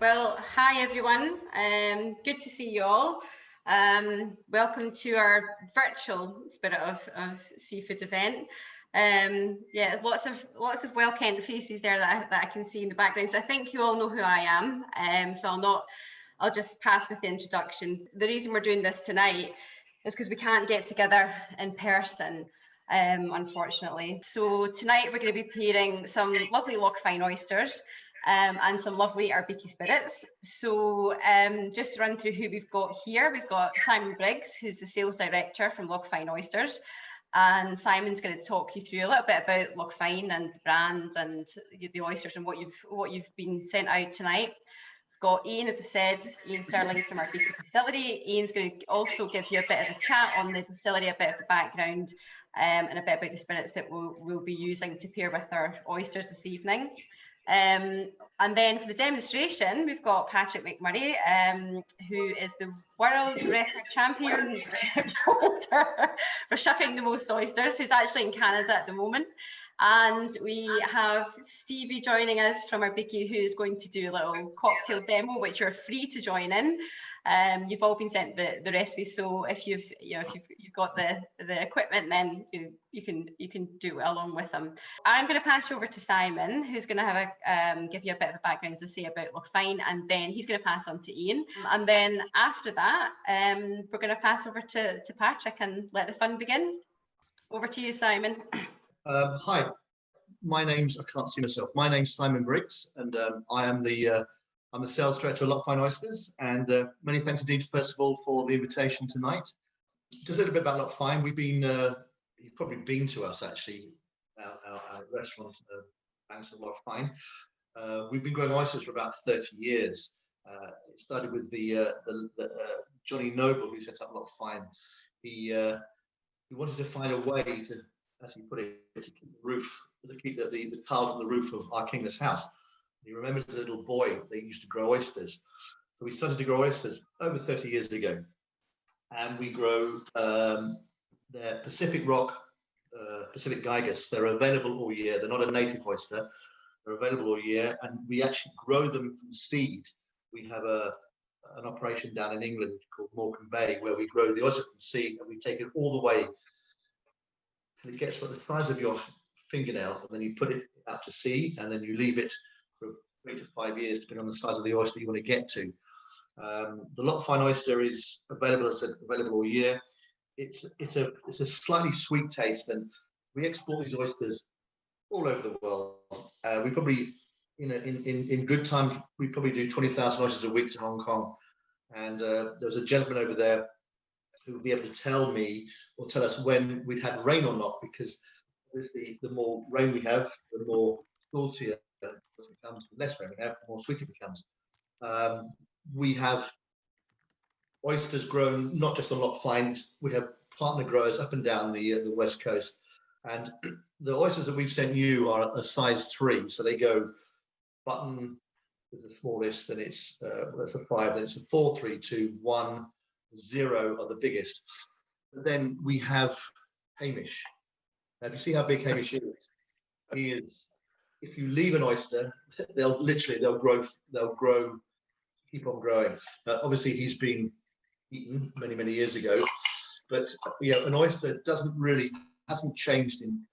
Well, hi everyone. Good to see you all. Welcome to our virtual Spirit of Seafood event. Yeah, lots of well-kent faces there that I can see in the background. So I think you all know who I am. I'll just pass with the introduction. The reason we're doing this tonight is because we can't get together in person, unfortunately. So tonight we're going to be pairing some lovely Lochfine oysters and some lovely Arbikie spirits. So just to run through who we've got here, we've got Simon.Briggs, who's the sales director from Lochfine Oysters. And Simon's going to talk you through a little bit about Lochfine and the brand and the oysters and what you've been sent out tonight. We've got Iain, as I've said, Iain Stirling from Arbikie Distillery. Iain's going to also give you a bit of a chat on the distillery, a bit of the background, and a bit about the spirits that we'll be using to pair with our oysters this evening. And then for the demonstration, we've got Patrick McMurray, who is the world record champion holder for shucking the most oysters, who's actually in Canada at the moment. And we have Stevie joining us from Arbikie, who is going to do a little cocktail demo, which you're free to join in. You've all been sent the recipe, so if you've got the equipment, then you can do it along with them. I'm going to pass you over to Simon, who's going to have give you a bit of a background, as I say, about Lochfine, and then he's going to pass on to Iain. And then after that, we're going to pass over to Patrick and let the fun begin. Over to you, Simon. Hi, my name's Simon Briggs, and I'm the sales director of Lochfine Oysters. And many thanks indeed, first of all, for the invitation tonight. Just a little bit about Lochfine. You've probably been to us actually, our restaurant, Angus and Lochfine. We've been growing oysters for about 30 years. It started with the Johnny Noble, who set up Lochfine. He wanted to find a way to, as he put it, to keep the tiles on the roof of our King's house. He remembered as a little boy they used to grow oysters. So we started to grow oysters over 30 years ago. And we grow their Pacific Rock, Pacific Gigas. They're available all year. They're not a native oyster. They're available all year. And we actually grow them from seed. We have an operation down in England called Morecambe Bay, where we grow the oyster from seed, and we take it all the way till it gets about the size of your fingernail, and then you put it out to sea, and then you leave it for 3 to 5 years, depending on the size of the oyster you want to get to. The Lochfine oyster is available, as I said, available all year. It's a slightly sweet taste, and we export these oysters all over the world. We probably, in good time, we probably do 20,000 oysters a week to Hong Kong. And there was a gentleman over there who would be able to tell me or tell us when we'd had rain or not, because obviously the more rain we have, the more saltier it becomes. The less rain we have, the more sweet it becomes. We have oysters grown not just on Lochfine. We have partner growers up and down the west coast, and the oysters that we've sent you are a size 3, so they go button is the smallest, then it's that's a 5, then it's a 4, 3, 2, 1, 0 are the biggest. But then we have Hamish. Now, if you see how big Hamish is, he is. If you leave an oyster, they'll grow, keep on growing. Obviously, he's been eaten many years ago, but an oyster hasn't changed in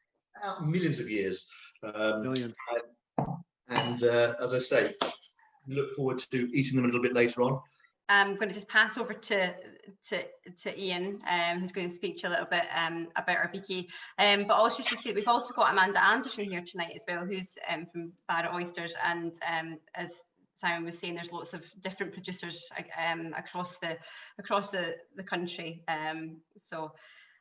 millions of years. Millions. And as I say, we look forward to eating them a little bit later on. I'm going to just pass over to Iain, who's going to speak to you a little bit about Arbikie. But also should say we've also got Amanda Anderson here tonight as well, who's from Barrett Oysters, and as Simon was saying, there's lots of different producers across the country. So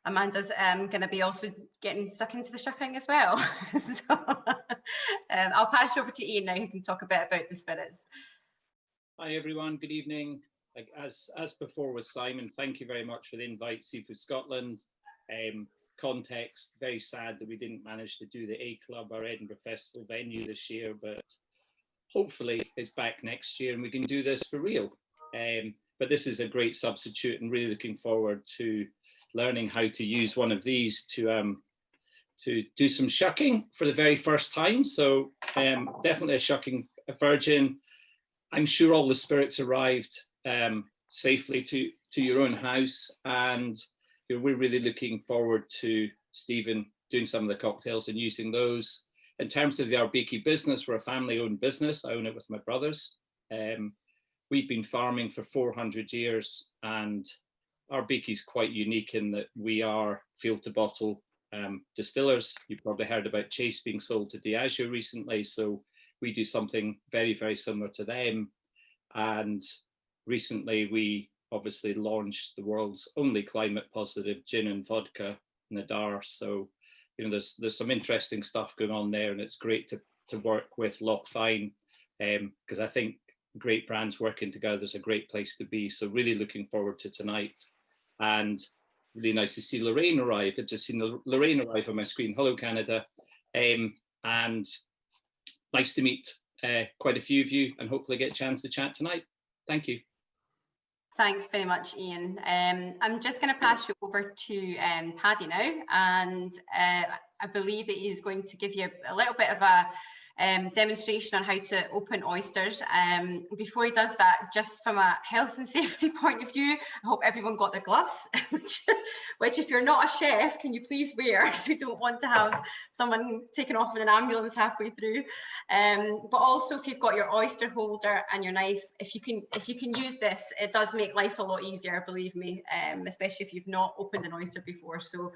Amanda's going to be also getting stuck into the shucking as well. So I'll pass you over to Iain now, who can talk a bit about the spirits. Hi everyone, good evening. As before with Simon, thank you very much for the invite, Seafood Scotland. Context, very sad that we didn't manage to do the A Club or Edinburgh Festival venue this year, but hopefully it's back next year and we can do this for real. But this is a great substitute, and really looking forward to learning how to use one of these to do some shucking for the very first time. So definitely a shucking virgin. I'm sure all the spirits arrived safely to your own house, and we're really looking forward to Stephen doing some of the cocktails and using those. In terms of the Arbikie business, we're a family-owned business. I own it with my brothers. We've been farming for 400 years, and Arbikie is quite unique in that we are field-to-bottle distillers. You've probably heard about Chase being sold to Diageo recently, so we do something very, very similar to them. And recently we obviously launched the world's only climate positive gin and vodka, Nadar. So, there's some interesting stuff going on there, and it's great to work with Loch Fyne, because I think great brands working together is a great place to be. So really looking forward to tonight, and really nice to see Lorraine arrive. I've just seen Lorraine arrive on my screen. Hello, Canada. And nice to meet quite a few of you, and hopefully get a chance to chat tonight. Thank you. Thanks very much, Iain. I'm just going to pass you over to Paddy now, and I believe that he's going to give you a little bit of a demonstration on how to open oysters. Before he does that, just from a health and safety point of view, I hope everyone got their gloves, which if you're not a chef, can you please wear, because we don't want to have someone taken off in an ambulance halfway through. But also, if you've got your oyster holder and your knife, if you can use this, it does make life a lot easier, believe me, especially if you've not opened an oyster before. So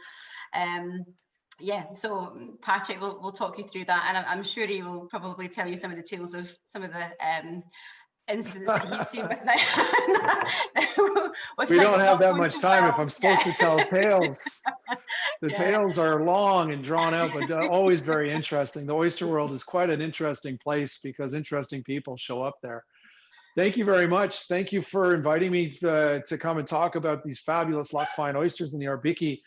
yeah, so Patrick will talk you through that, and I'm sure he will probably tell you some of the tales of some of the incidents that he's seen with now. We don't have that much time if I'm supposed to tell tales. The tales are long and drawn out, but always very interesting. The oyster world is quite an interesting place because interesting people show up there. Thank you very much. Thank you for inviting me to come and talk about these fabulous Loch Fyne oysters in the Arbikie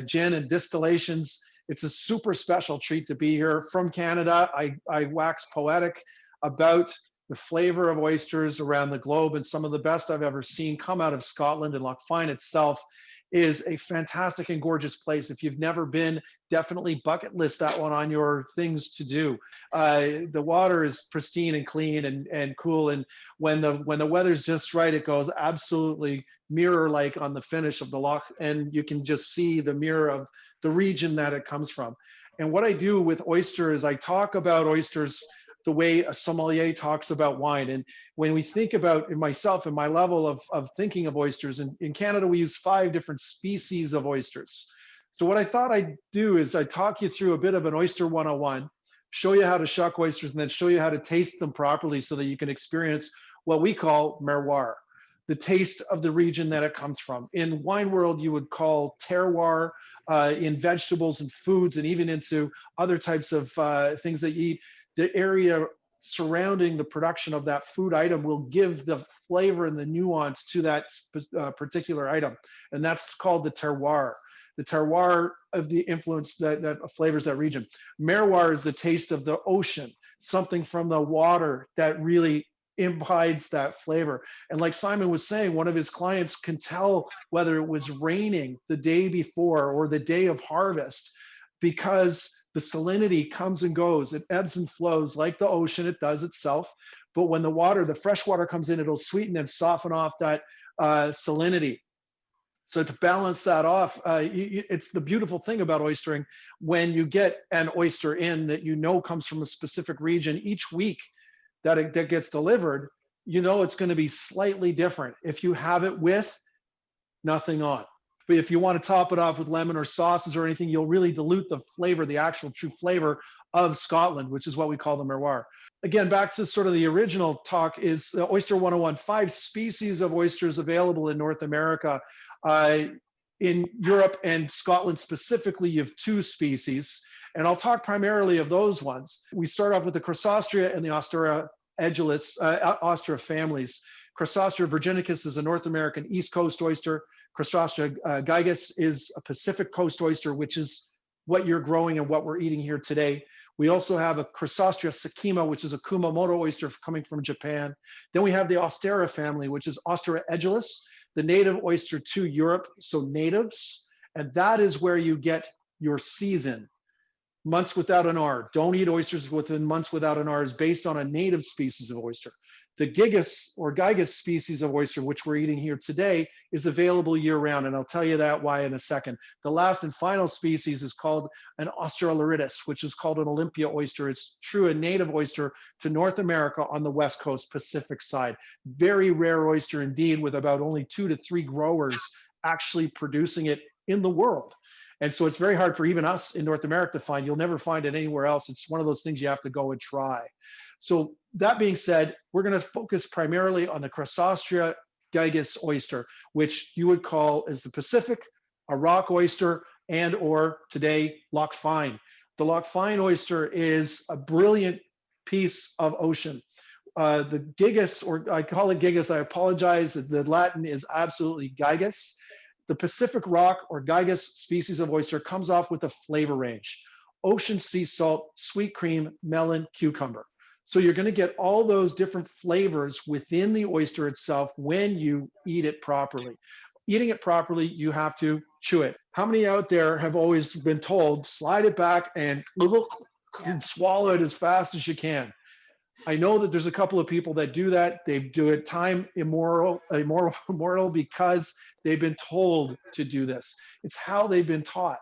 gin and distillations. It's a super special treat to be here from Canada. I wax poetic about the flavor of oysters around the globe, and some of the best I've ever seen come out of Scotland. And Loch Fyne itself is a fantastic and gorgeous place. If you've never been, definitely bucket list that one on your things to do. The water is pristine and clean and cool, and when the weather's just right, it goes absolutely mirror-like on the finish of the loch, and you can just see the mirror of the region that it comes from. And what I do with oyster is I talk about oysters the way a sommelier talks about wine. And when we think about myself and my level of thinking of oysters, in Canada, we use 5 different species of oysters. So what I thought I'd do is I'd talk you through a bit of an oyster 101, show you how to shuck oysters, and then show you how to taste them properly so that you can experience what we call merroir, the taste of the region that it comes from. In wine world, you would call terroir. In vegetables and foods, and even into other types of things that you eat, the area surrounding the production of that food item will give the flavor and the nuance to that particular item. And that's called the terroir of the influence that flavors that region. Merroir is the taste of the ocean, something from the water that really imbides that flavor. And like Simon was saying, one of his clients can tell whether it was raining the day before or the day of harvest, because the salinity comes and goes. It ebbs and flows like the ocean, it does itself. But when the fresh water comes in, it'll sweeten and soften off that salinity. So to balance that off, it's the beautiful thing about oystering. When you get an oyster in that you know comes from a specific region, each week that gets delivered, you know it's going to be slightly different. If you have it with nothing on. But if you want to top it off with lemon or sauces or anything, you'll really dilute the flavor, the actual true flavor of Scotland, which is what we call the merroir. Again, back to sort of the original talk is the Oyster 101, 5 species of oysters available in North America. In Europe and Scotland specifically, you have 2 species. And I'll talk primarily of those ones. We start off with the Chrysostrea and the Ostera edulis, Ostera families. Chrysostrea virginicus is a North American East Coast oyster. Chrysostrea gigas is a Pacific Coast oyster, which is what you're growing and what we're eating here today. We also have a Chrysostrea sakima, which is a Kumamoto oyster coming from Japan. Then we have the Ostera family, which is Ostera edulis, the native oyster to Europe, so natives. And that is where you get your season. Months without an R. Don't eat oysters within months without an R is based on a native species of oyster. The gigas or gigas species of oyster, which we're eating here today, is available year round. And I'll tell you that why in a second. The last and final species is called an Australaritus, which is called an Olympia oyster. It's true a native oyster to North America on the West Coast Pacific side. Very rare oyster indeed, with about only 2 to 3 growers actually producing it in the world. And so it's very hard for even us in North America to find. You'll never find it anywhere else. It's one of those things you have to go and try. So that being said, we're going to focus primarily on the Chrysostrea gigas oyster, which you would call as the Pacific, a rock oyster, and or today, Loch Fyne. The Loch Fyne oyster is a brilliant piece of ocean. The gigas, or I call it gigas, I apologize, the Latin is absolutely gigas. The Pacific rock or gigas species of oyster comes off with a flavor range: ocean sea salt, sweet cream, melon, cucumber. So you're going to get all those different flavors within the oyster itself when you eat it properly. Eating it properly, you have to chew it. How many out there have always been told, slide it back and swallow it as fast as you can? I know that there's a couple of people that do that. They do it time immoral because they've been told to do this. It's how they've been taught.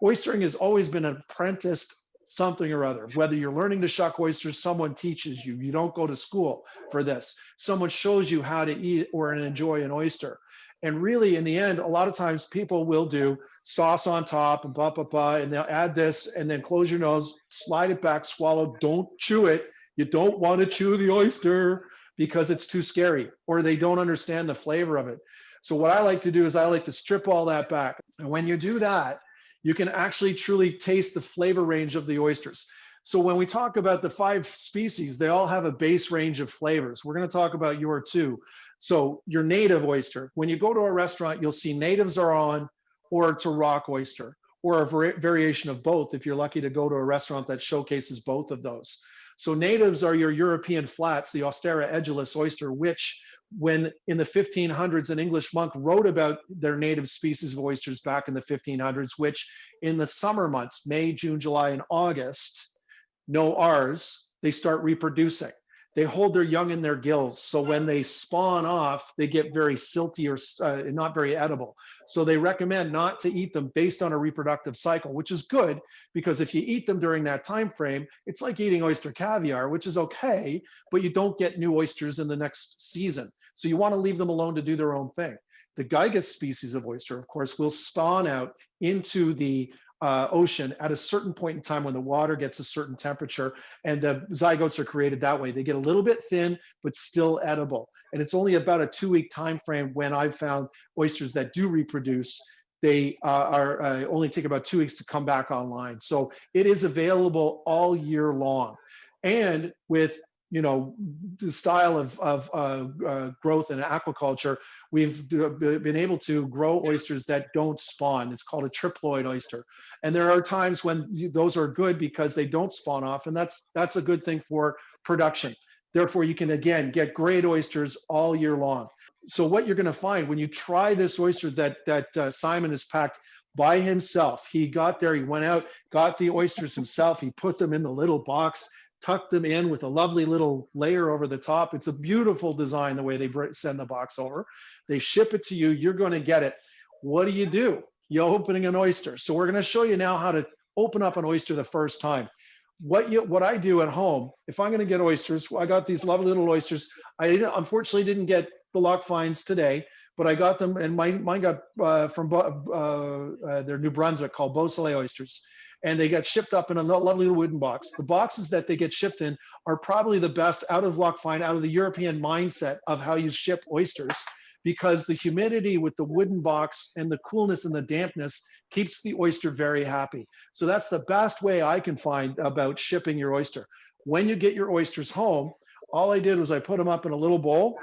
Oystering has always been an apprenticed something or other. Whether you're learning to shuck oysters, someone teaches you. You don't go to school for this. Someone shows you how to eat or enjoy an oyster. And really, in the end, a lot of times people will do sauce on top and blah, blah, blah, and they'll add this and then close your nose, slide it back, swallow, don't chew it. You don't want to chew the oyster because it's too scary, or they don't understand the flavor of it. So what I like to do is I like to strip all that back. And when you do that, you can actually truly taste the flavor range of the oysters. So when we talk about the 5 species, they all have a base range of flavors. We're going to talk about your 2. So your native oyster, when you go to a restaurant, you'll see natives are on, or it's a rock oyster, or a variation of both if you're lucky to go to a restaurant that showcases both of those. So natives are your European flats, the Ostera edulis oyster, which when in the 1500s, an English monk wrote about their native species of oysters back in the 1500s, which in the summer months, May, June, July, and August, no R's, they start reproducing. They hold their young in their gills. So when they spawn off, they get very silty or not very edible. So they recommend not to eat them based on a reproductive cycle, which is good because if you eat them during that time frame, it's like eating oyster caviar, which is okay, but you don't get new oysters in the next season. So you want to leave them alone to do their own thing. The gigas species of oyster, of course, will spawn out into the ocean at a certain point in time when the water gets a certain temperature, and the zygotes are created that way. They get a little bit thin, but still edible. And it's only about a 2-week time frame when I've found oysters that do reproduce. They only take about 2 weeks to come back online. So it is available all year long. And with the style of growth in aquaculture, we've been able to grow oysters that don't spawn. It's called a triploid oyster. And there are times when those are good because they don't spawn off, and that's a good thing for production. Therefore, you can, again, get great oysters all year long. So what you're going to find when you try this oyster that Simon has packed by himself, he got there, he went out, got the oysters himself, he put them in the little box, tuck them in with a lovely little layer over the top. It's a beautiful design the way they send the box over. They ship it to you. You're going to get it. What do? You're opening an oyster. So we're going to show you now how to open up an oyster the first time. What I do at home, if I'm going to get oysters, I got these lovely little oysters. I unfortunately didn't get the Loch Fynes today, but I got them, and mine got from their New Brunswick called Beausoleil oysters. And they got shipped up in a lovely little wooden box. The boxes that they get shipped in are probably the best out of Loch Fyne, out of the European mindset of how you ship oysters, because the humidity with the wooden box and the coolness and the dampness keeps the oyster very happy. So that's the best way I can find about shipping your oyster. When you get your oysters home, all I did was I put them up in a little bowl,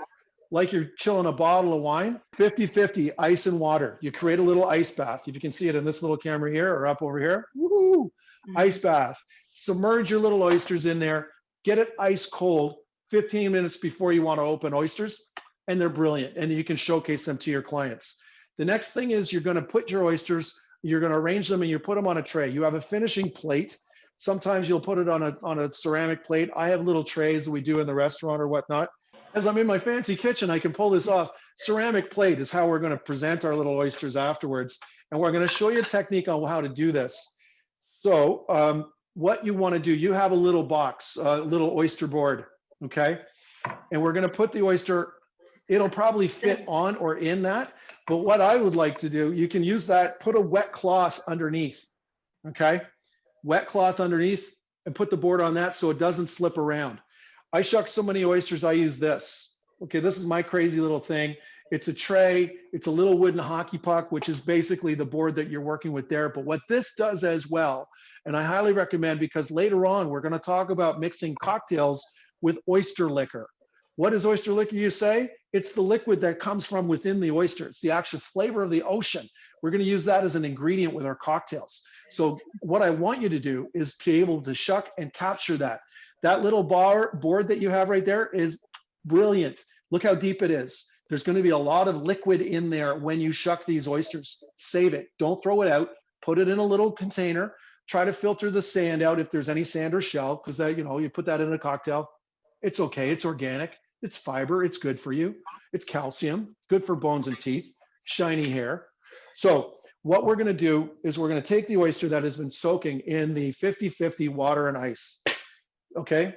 like you're chilling a bottle of wine, 50-50 ice and water. You create a little ice bath. If you can see it in this little camera here or up over here, woohoo, ice bath. Submerge your little oysters in there, get it ice cold 15 minutes before you want to open oysters, and they're brilliant. And you can showcase them to your clients. The next thing is you're going to put your oysters, you're going to arrange them and you put them on a tray. You have a finishing plate. Sometimes you'll put it on a ceramic plate. I have little trays that we do in the restaurant or whatnot. As I'm in my fancy kitchen, I can pull this off. Ceramic plate is how we're going to present our little oysters afterwards. And we're going to show you a technique on how to do this. So what you want to do, you have a little box, a little oyster board, okay? And we're going to put the oyster, it'll probably fit on or in that. But what I would like to do, you can use that, put a wet cloth underneath, okay? Wet cloth underneath and put the board on that so it doesn't slip around. I shuck so many oysters, I use this. Okay, this is my crazy little thing. It's a tray, it's a little wooden hockey puck, which is basically the board that you're working with there. But what this does as well, and I highly recommend, because later on, we're gonna talk about mixing cocktails with oyster liquor. What is oyster liquor, you say? It's the liquid that comes from within the oyster. It's the actual flavor of the ocean. We're gonna use that as an ingredient with our cocktails. So what I want you to do is be able to shuck and capture that. That little board that you have right there is brilliant. Look how deep it is. There's going to be a lot of liquid in there when you shuck these oysters. Save it. Don't throw it out. Put it in a little container. Try to filter the sand out if there's any sand or shell, because you put that in a cocktail. It's okay. It's organic. It's fiber. It's good for you. It's calcium. Good for bones and teeth. Shiny hair. So what we're going to do is we're going to take the oyster that has been soaking in the 50-50 water and ice. Okay,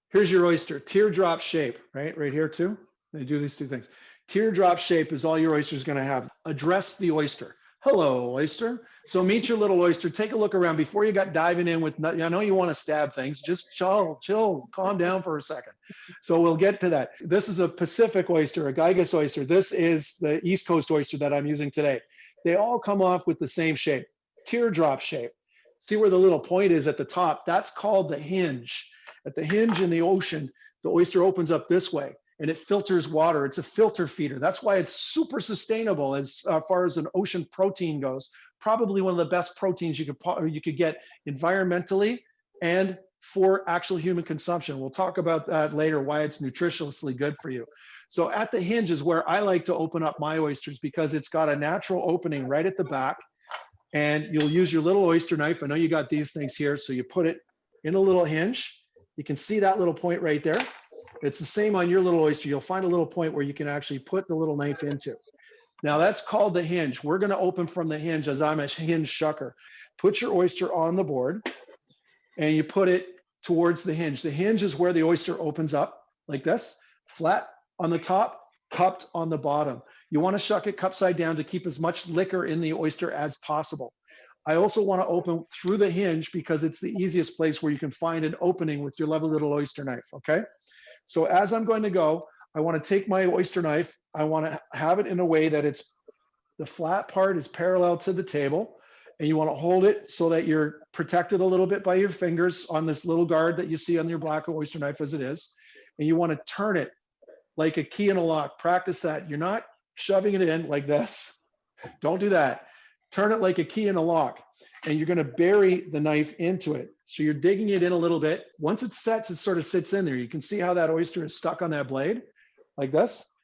here's your oyster, teardrop shape, right here too. They do these two things. Teardrop shape is all your oyster is going to have. Address the oyster. Hello, oyster. So meet your little oyster. Take a look around before you got diving in with, I know you want to stab things. Just chill, calm down for a second. So we'll get to that. This is a Pacific oyster, a Gygus oyster. This is the East Coast oyster that I'm using today. They all come off with the same shape, teardrop shape. See where the little point is at the top? That's called the hinge. At the hinge in the ocean, the oyster opens up this way and it filters water. It's a filter feeder. That's why it's super sustainable as far as an ocean protein goes. Probably one of the best proteins you could get environmentally and for actual human consumption. We'll talk about that later, why it's nutritionally good for you. So at the hinge is where I like to open up my oysters because it's got a natural opening right at the back. And you'll use your little oyster knife. I know you got these things here. So you put it in a little hinge. You can see that little point right there. It's the same on your little oyster. You'll find a little point where you can actually put the little knife into. Now that's called the hinge. We're going to open from the hinge as I'm a hinge shucker. Put your oyster on the board and you put it towards the hinge. The hinge is where the oyster opens up like this, flat on the top, cupped on the bottom. You want to shuck it cup side down to keep as much liquor in the oyster as possible. I also want to open through the hinge because it's the easiest place where you can find an opening with your lovely little oyster knife, okay? So as I'm going to go, I want to take my oyster knife. I want to have it in a way that the flat part is parallel to the table, and you want to hold it so that you're protected a little bit by your fingers on this little guard that you see on your black oyster knife as it is, and you want to turn it like a key in a lock. Practice that. You're not shoving it in like this. Don't do that. Turn it like a key in a lock, and you're going to bury the knife into it. So you're digging it in a little bit. Once it sets, it sort of sits in there. You can see how that oyster is stuck on that blade like this.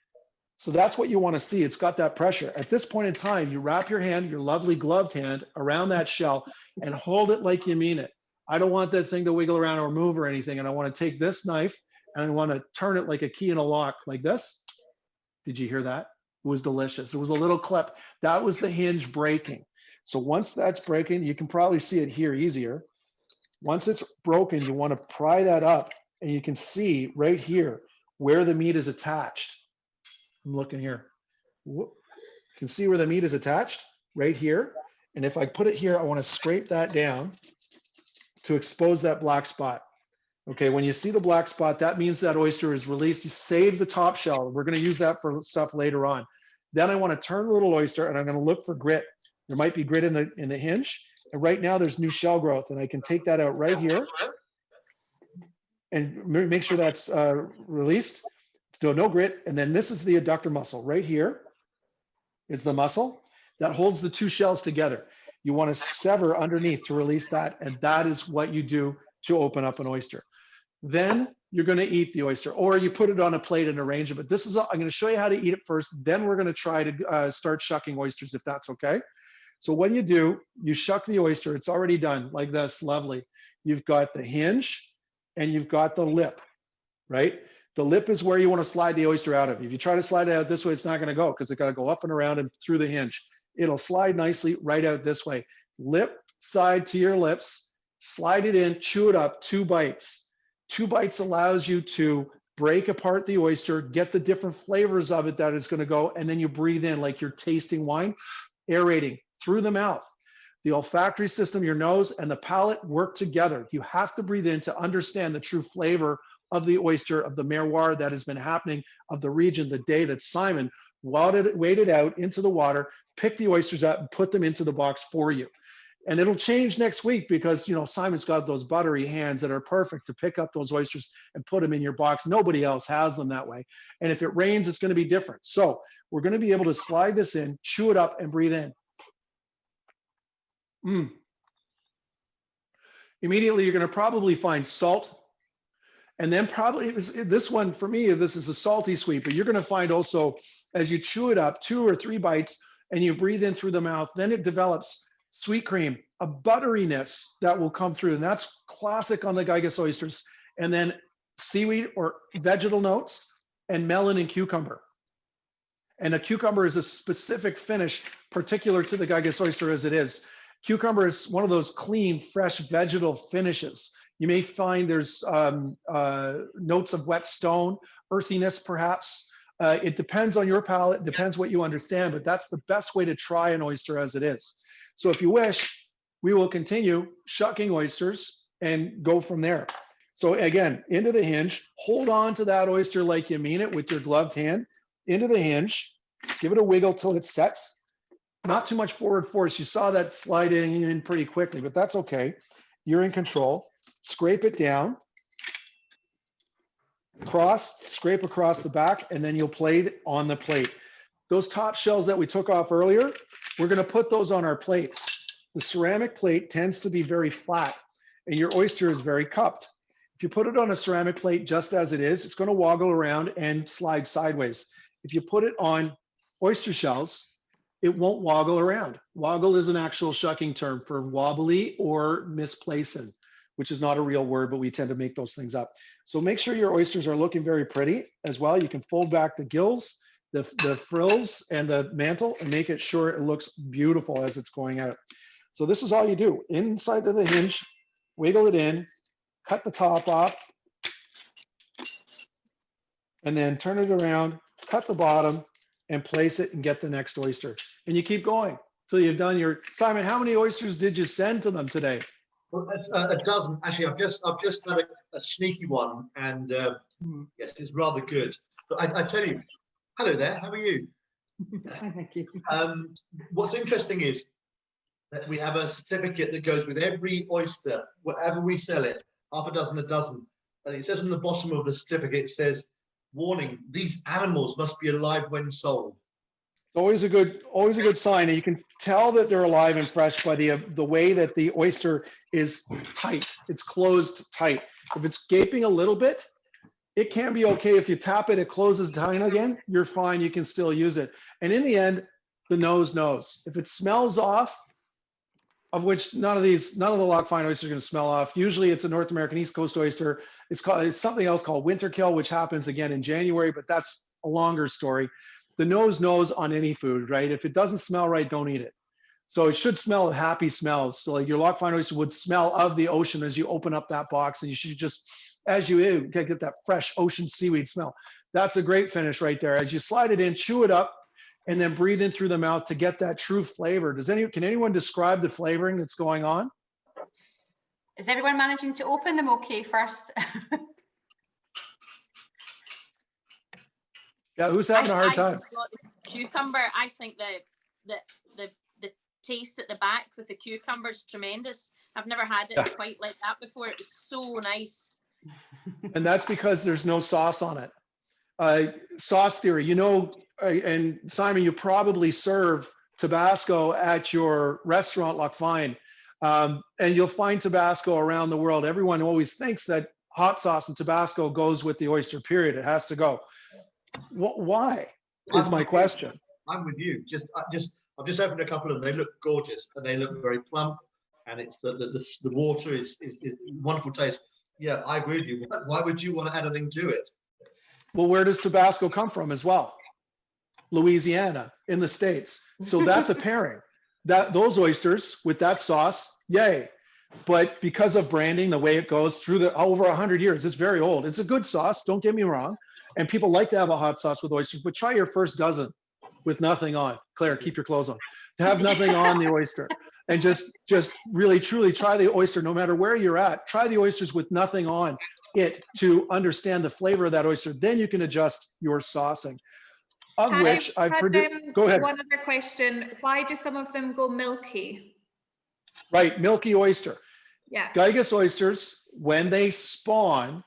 So that's what you want to see. It's got that pressure. At this point in time, you wrap your hand, your lovely gloved hand, around that shell and hold it like you mean it. I don't want that thing to wiggle around or move or anything. And I want to take this knife and I want to turn it like a key in a lock like this. Did you hear that? It was delicious. It was a little clip. That was the hinge breaking. So once that's breaking, you can probably see it here easier. Once it's broken, you want to pry that up and you can see right here where the meat is attached. I'm looking here. You can see where the meat is attached right here. And if I put it here, I want to scrape that down to expose that black spot. Okay, when you see the black spot, that means that oyster is released. You save the top shell. We're going to use that for stuff later on. Then I want to turn the little oyster and I'm going to look for grit. There might be grit in the hinge. And right now there's new shell growth. And I can take that out right here and make sure that's released. So no grit. And then this is the adductor muscle. Right here is the muscle that holds the two shells together. You want to sever underneath to release that. And that is what you do to open up an oyster. Then you're going to eat the oyster, or you put it on a plate and arrange it. But this is, I'm going to show you how to eat it first. Then we're going to try to start shucking oysters, if that's okay. So when you do, you shuck the oyster. It's already done like this, lovely. You've got the hinge and you've got the lip, right? The lip is where you want to slide the oyster out of. If you try to slide it out this way, it's not going to go because it's got to go up and around and through the hinge. It'll slide nicely right out this way. Lip side to your lips, slide it in, chew it up, 2 bites. 2 bites allows you to break apart the oyster, get the different flavors of it that is going to go, and then you breathe in like you're tasting wine, aerating through the mouth. The olfactory system, your nose, and the palate work together. You have to breathe in to understand the true flavor of the oyster, of the terroir that has been happening, of the region, the day that Simon waded out into the water, picked the oysters up, and put them into the box for you. And it'll change next week because, you know, Simon's got those buttery hands that are perfect to pick up those oysters and put them in your box. Nobody else has them that way. And if it rains, it's going to be different. So we're going to be able to slide this in, chew it up, and breathe in. Immediately, you're going to probably find salt. And then probably this one, for me, this is a salty sweet, but you're going to find also, as you chew it up, 2 or 3 bites, and you breathe in through the mouth, then it develops sweet cream, a butteriness that will come through. And that's classic on the Gygus oysters. And then seaweed or vegetal notes and melon and cucumber. And a cucumber is a specific finish particular to the Gygus oyster as it is. Cucumber is one of those clean, fresh vegetal finishes. You may find there's notes of wet stone, earthiness perhaps. It depends on your palate, depends what you understand, but that's the best way to try an oyster as it is. So if you wish, we will continue shucking oysters and go from there. So again, into the hinge, hold on to that oyster like you mean it with your gloved hand, into the hinge, give it a wiggle till it sets. Not too much forward force. You saw that sliding in pretty quickly, but that's okay. You're in control. Scrape it down, scrape across the back, and then you'll plate on the plate. Those top shells that we took off earlier, we're going to put those on our plates. The ceramic plate tends to be very flat, and your oyster is very cupped. If you put it on a ceramic plate just as it is, it's going to woggle around and slide sideways. If you put it on oyster shells, it won't woggle around. Woggle is an actual shucking term for wobbly or misplacing, which is not a real word, but we tend to make those things up. So make sure your oysters are looking very pretty as well. You can fold back the gills, the frills, and the mantle, and make it sure it looks beautiful as it's going out. So this is all you do. Inside of the hinge, wiggle it in, cut the top off, and then turn it around, cut the bottom, and place it and get the next oyster. And you keep going till you've done your, Simon, how many oysters did you send to them today? Well, that's a dozen. Actually, I've just had a sneaky one, and yes, it's rather good. But I tell you, hello there, how are you? Thank you. What's interesting is that we have a certificate that goes with every oyster, wherever we sell it, half a dozen, and it says on the bottom of the certificate, it says, warning, these animals must be alive when sold. Always a good sign, and you can tell that they're alive and fresh by the way that the oyster is tight. It's closed tight. If it's gaping a little bit, it can be okay. If you tap it, it closes down again. You're fine. You can still use it. And in the end, the nose knows. If it smells off, of which none of the lock fine oysters are going to smell off. Usually, it's a North American East Coast oyster. It's something else called winter kill, which happens again in January, but that's a longer story. The nose knows on any food, right? If it doesn't smell right, don't eat it. So it should smell of happy smells. So like your lock fine oyster would smell of the ocean as you open up that box, and you should just, as you get that fresh ocean seaweed smell. That's a great finish right there. As you slide it in, chew it up, and then breathe in through the mouth to get that true flavor. Can anyone describe the flavoring that's going on? Is everyone managing to open them okay first? Yeah, who's having a hard time? Cucumber, I think the taste at the back with the cucumber is tremendous. I've never had it quite like that before. It was so nice. And that's because there's no sauce on it. Sauce theory, you know, and Simon, you probably serve Tabasco at your restaurant, Loch Fyne, and you'll find Tabasco around the world. Everyone always thinks that hot sauce and Tabasco goes with the oyster, period. It has to go. Why is my question. I'm with you. I've just opened a couple of them. They look gorgeous and they look very plump, and it's the water is wonderful taste. Yeah, I agree with you. Why would you want to add anything to it? Well, where does Tabasco come from as well? Louisiana in the States. So that's a pairing. Those oysters with that sauce, yay. But because of branding, the way it goes through the over 100 years, it's very old. It's a good sauce, don't get me wrong. And people like to have a hot sauce with oysters, but try your first dozen with nothing on. Claire, keep your clothes on. To have nothing on the oyster. And just really, truly try the oyster, no matter where you're at. Try the oysters with nothing on it to understand the flavor of that oyster. Then you can adjust your saucing. Of which I've produced. Go ahead. One other question. Why do some of them go milky? Right, milky oyster. Yeah. Gigas oysters, when they spawn,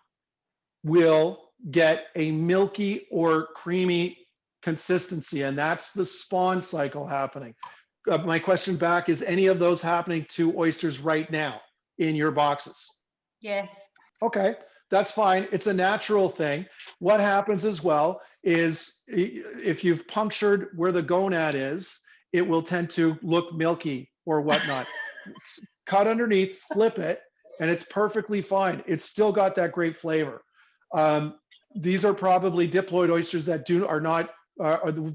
will get a milky or creamy consistency, and that's the spawn cycle happening. My question back is, any of those happening to oysters right now in your boxes? Yes. Okay, that's fine. It's a natural thing. What happens as well is if you've punctured where the gonad is, it will tend to look milky or whatnot. Cut underneath, flip it, and it's perfectly fine. It's still got that great flavor. These are probably diploid oysters that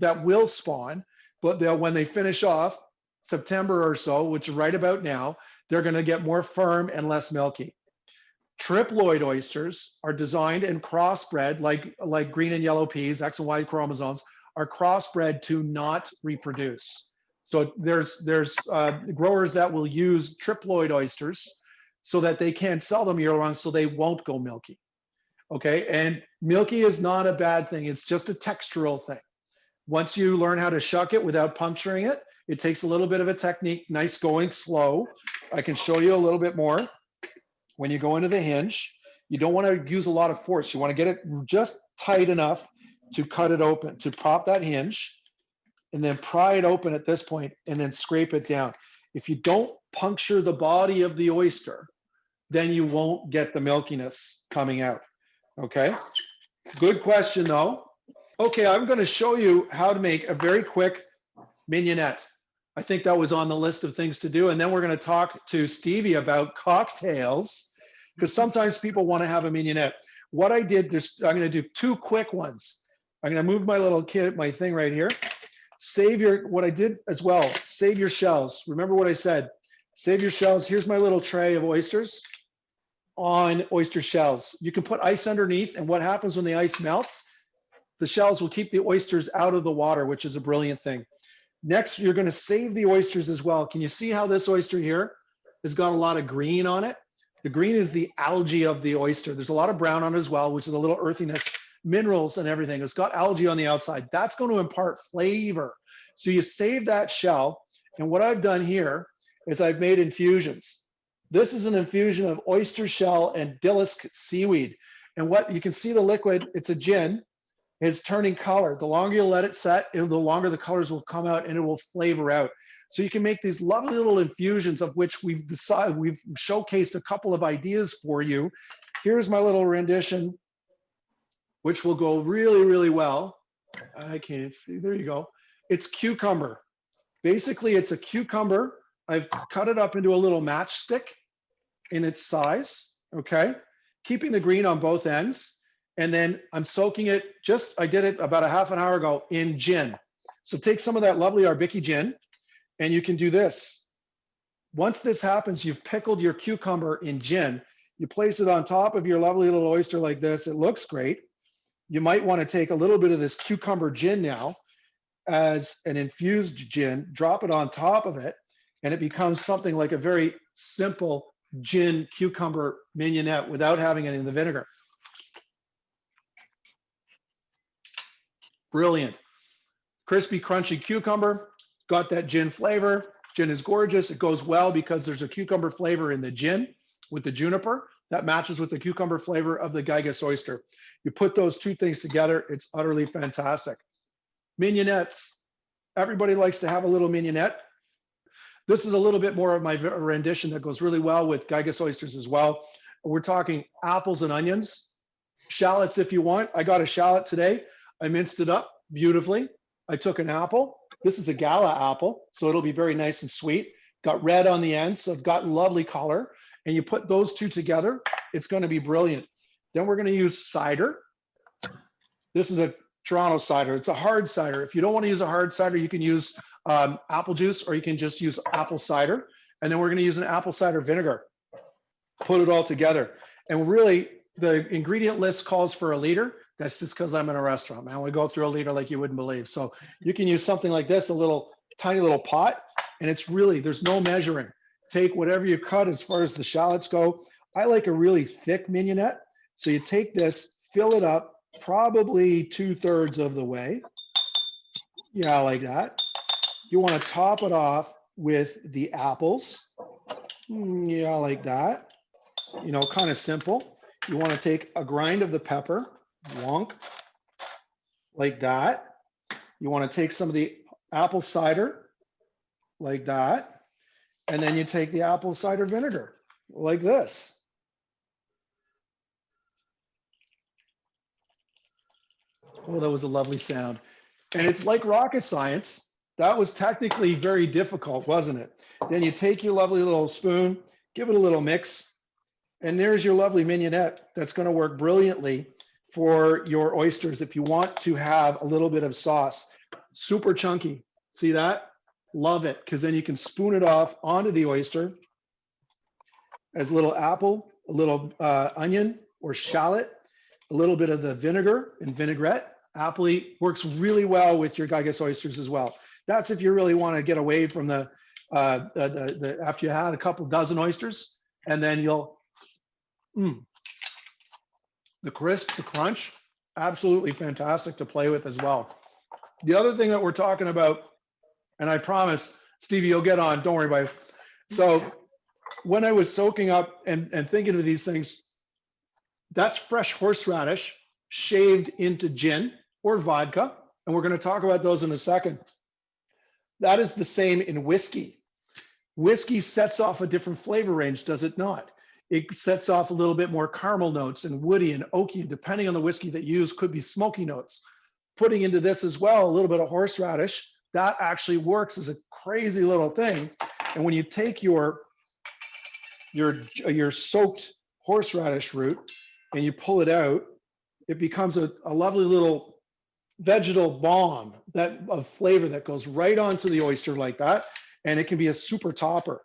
that will spawn, but when they finish off September or so, which is right about now, they're going to get more firm and less milky. Triploid oysters are designed and crossbred, like green and yellow peas, X and Y chromosomes, are crossbred to not reproduce. So there's growers that will use triploid oysters so that they can sell them year round, so they won't go milky. Okay, and milky is not a bad thing. It's just a textural thing. Once you learn how to shuck it without puncturing it, it takes a little bit of a technique, nice going slow. I can show you a little bit more. When you go into the hinge, you don't want to use a lot of force. You want to get it just tight enough to cut it open, to pop that hinge, and then pry it open at this point, and then scrape it down. If you don't puncture the body of the oyster, then you won't get the milkiness coming out. Okay, good question though. Okay, I'm going to show you how to make a very quick mignonette. I think that was on the list of things to do. And then we're going to talk to Stevie about cocktails, because sometimes people want to have a mignonette. What I did, I'm going to do two quick ones. I'm going to move my thing right here. What I did as well, save your shells. Remember what I said, save your shells. Here's my little tray of oysters on oyster shells. You can put ice underneath, and what happens when the ice melts, the shells will keep the oysters out of the water, which is a brilliant thing. Next, you're going to save the oysters as well. Can you see how this oyster here has got a lot of green on it? The green is the algae of the oyster. There's a lot of brown on it as well, which is a little earthiness, minerals and everything. It's got algae on the outside. That's going to impart flavor. So you save that shell. And what I've done here is I've made infusions. This is an infusion of oyster shell and dillisk seaweed. And what you can see, the liquid, it's a gin, is turning color. The longer you let it set, the longer the colors will come out and it will flavor out. So you can make these lovely little infusions, of which we've showcased a couple of ideas for you. Here's my little rendition, which will go really, really well. I can't see, there you go. It's cucumber. Basically, it's a cucumber. I've cut it up into a little matchstick in its size, okay? Keeping the green on both ends. And then I'm soaking it, I did it about a half an hour ago, in gin. So take some of that lovely Arbikie gin, and you can do this. Once this happens, you've pickled your cucumber in gin. You place it on top of your lovely little oyster like this. It looks great. You might want to take a little bit of this cucumber gin now as an infused gin, drop it on top of it, and it becomes something like a very simple gin cucumber mignonette without having any of the vinegar. Brilliant. Crispy, crunchy cucumber, got that gin flavor. Gin is gorgeous. It goes well because there's a cucumber flavor in the gin with the juniper that matches with the cucumber flavor of the Gigas oyster. You put those two things together, it's utterly fantastic. Mignonettes. Everybody likes to have a little mignonette. This is a little bit more of my rendition that goes really well with Gigas oysters as well. We're talking apples and onions, shallots if you want. I got a shallot today. I minced it up beautifully. I took an apple. This is a gala apple, so it'll be very nice and sweet. Got red on the end, so it's got lovely color. And you put those two together, it's going to be brilliant. Then we're going to use cider. This is a Toronto cider. It's a hard cider. If you don't want to use a hard cider, you can use apple juice, or you can just use apple cider. And then we're going to use an apple cider vinegar. Put it all together. And really, the ingredient list calls for a liter. That's just because I'm in a restaurant, man. We go through a liter like you wouldn't believe. So you can use something like this, a little tiny little pot, and it's really, there's no measuring. Take whatever you cut as far as the shallots go. I like a really thick mignonette. So you take this, fill it up, probably 2/3 of the way. Yeah, like that. You want to top it off with the apples. Yeah, like that. You know, kind of simple. You want to take a grind of the pepper, wonk, like that. You want to take some of the apple cider, like that. And then you take the apple cider vinegar, like this. Oh, that was a lovely sound. And it's like rocket science. That was technically very difficult, wasn't it? Then you take your lovely little spoon, give it a little mix, and there's your lovely mignonette that's going to work brilliantly for your oysters if you want to have a little bit of sauce. Super chunky. See that? Love it, because then you can spoon it off onto the oyster as a little apple, a little onion or shallot, a little bit of the vinegar and vinaigrette. Appley works really well with your, I guess, oysters as well. That's if you really want to get away from the after you had a couple dozen oysters, and then you'll the crisp, the crunch, absolutely fantastic to play with as well. The other thing that we're talking about, and I promise, Stevie, you'll get on, don't worry about it. So when I was soaking up and thinking of these things, that's fresh horseradish shaved into gin or vodka. And we're going to talk about those in a second. That is the same in whiskey. Whiskey sets off a different flavor range, does it not? It sets off a little bit more caramel notes and woody and oaky, and depending on the whiskey that you use, could be smoky notes. Putting into this as well, a little bit of horseradish, that actually works as a crazy little thing. And when you take your soaked horseradish root and you pull it out, it becomes a lovely little vegetal balm of flavor that goes right onto the oyster like that. And it can be a super topper.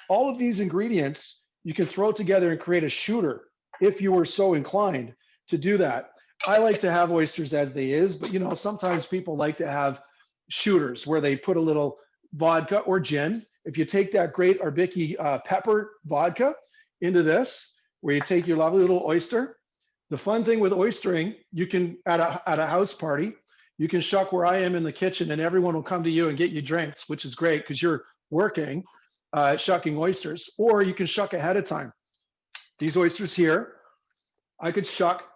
All of these ingredients you can throw together and create a shooter if you were so inclined to do that. I like to have oysters as they is, but you know, sometimes people like to have shooters where they put a little vodka or gin. If you take that great Arbikie pepper vodka into this, where you take your lovely little oyster. The fun thing with oystering, you can, at a house party, you can shuck where I am in the kitchen and everyone will come to you and get you drinks, which is great because you're working shucking oysters, or you can shuck ahead of time. These oysters here, I could shuck,